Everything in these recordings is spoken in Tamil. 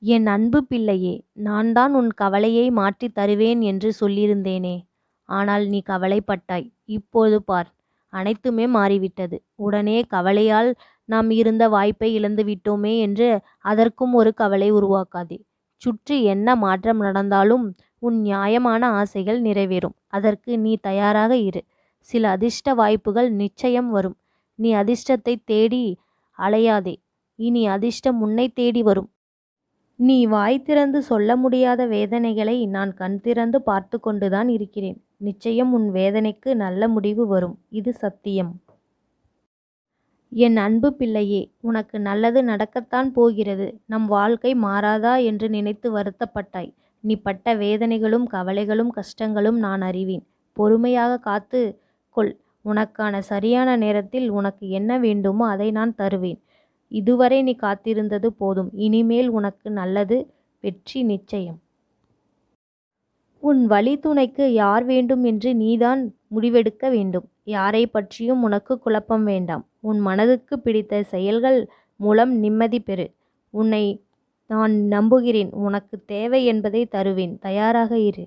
என் அன்பு பிள்ளையே, நான் தான் உன் கவலையை மாற்றித் தருவேன் என்று சொல்லியிருந்தேனே. ஆனால் நீ கவலைப்பட்டாய். இப்போது பார், அனைத்துமே மாறிவிட்டது. உடனே கவலையால் நாம் இருந்த வாய்ப்பை இழந்துவிட்டோமே என்று அதற்கும் ஒரு கவலை உருவாக்காதே. சுற்றி என்ன மாற்றம் நடந்தாலும் உன் நியாயமான ஆசைகள் நிறைவேறும். அதற்கு நீ தயாராக இரு. சில அதிர்ஷ்ட வாய்ப்புகள் நிச்சயம் வரும். நீ அதிர்ஷ்டத்தை தேடி அலையாதே. இனி அதிர்ஷ்டம் உன்னைத் தேடி வரும். நீ வாய் திறந்து சொல்ல முடியாத வேதனைகளை நான் கண் திறந்து பார்த்து கொண்டுதான் இருக்கிறேன். நிச்சயம் உன் வேதனைக்கு நல்ல முடிவு வரும். இது சத்தியம். என் அன்பு பிள்ளையே, உனக்கு நல்லது நடக்கத்தான் போகிறது. நம் வாழ்க்கை மாறாதா என்று நினைத்து வருத்தப்பட்டாய். நீ பட்ட வேதனைகளும் கவலைகளும் கஷ்டங்களும் நான் அறிவேன். பொறுமையாக காத்து கொள். உனக்கான சரியான நேரத்தில் உனக்கு என்ன வேண்டுமோ அதை நான் தருவேன். இதுவரை நீ காத்திருந்தது போதும். இனிமேல் உனக்கு நல்லது, வெற்றி நிச்சயம். உன் வழித்துணைக்கு யார் வேண்டும் என்று நீதான் முடிவெடுக்க வேண்டும். யாரை பற்றியும் உனக்கு குழப்பம் வேண்டாம். உன் மனதுக்கு பிடித்த செயல்கள் மூலம் நிம்மதி பெறு. உன்னை நான் நம்புகிறேன். உனக்கு தேவை என்பதை தருவேன். தயாராக இரு.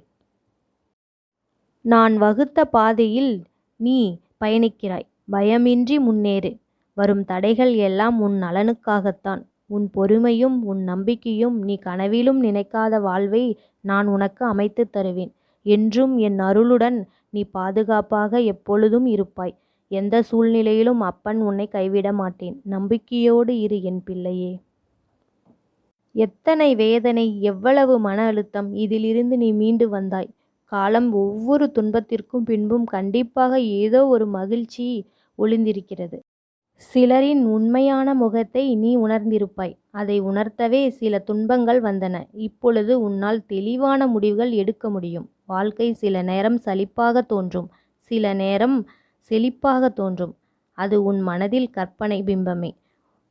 நான் வகுத்த பாதையில் நீ பயணிக்கிறாய். பயமின்றி முன்னேறு. வரும் தடைகள் எல்லாம் உன் நலனுக்காகத்தான். உன் பொறுமையும் உன் நம்பிக்கையும் நீ கனவிலும் நினைக்காத வாழ்வை நான் உனக்கு அமைத்துத் தருவேன். என்றும் என் அருளுடன் நீ பாதுகாப்பாக எப்பொழுதும் இருப்பாய். எந்த சூழ்நிலையிலும் அப்பன் உன்னை கைவிட மாட்டேன். நம்பிக்கையோடு இரு என் பிள்ளையே. எத்தனை வேதனை, எவ்வளவு மன அழுத்தம்! இதிலிருந்து நீ மீண்டு வந்தாய். காலம் ஒவ்வொரு துன்பத்திற்கும் பின்பும் கண்டிப்பாக ஏதோ ஒரு மகிழ்ச்சி ஒளிந்திருக்கிறது. சிலரின் உண்மையான முகத்தை நீ உணர்ந்திருப்பாய். அதை உணர்த்தவே சில துன்பங்கள் வந்தன. இப்பொழுது உன்னால் தெளிவான முடிவுகள் எடுக்க முடியும். வாழ்க்கை சில நேரம் சலிப்பாக தோன்றும், சில நேரம் செழிப்பாக தோன்றும். அது உன் மனதில் கற்பனை பிம்பமே.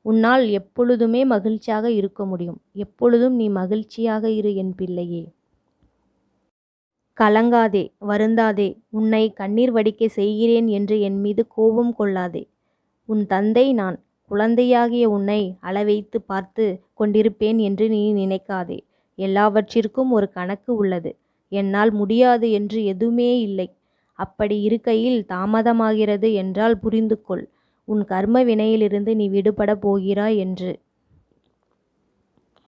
உன்னால் எப்பொழுதுமே மகிழ்ச்சியாக இருக்க முடியும். எப்பொழுதும் நீ மகிழ்ச்சியாக இரு என் பிள்ளையே. கலங்காதே, வருந்தாதே. உன்னை கண்ணீர் வடிக்க செய்கிறேன் என்று என் மீது கோபம் கொள்ளாதே. உன் தந்தை நான். குழந்தையாகிய உன்னை அளவைத்து பார்த்து கொண்டிருப்பேன் என்று நீ நினைக்காதே. எல்லாவற்றிற்கும் ஒரு கணக்கு உள்ளது. என்னால் முடியாது என்று எதுவுமே இல்லை. அப்படி இருக்கையில் தாமதமாகிறது என்றால் புரிந்து கொள். உன் கர்ம வினையிலிருந்து நீ விடுபட போகிறாய் என்று.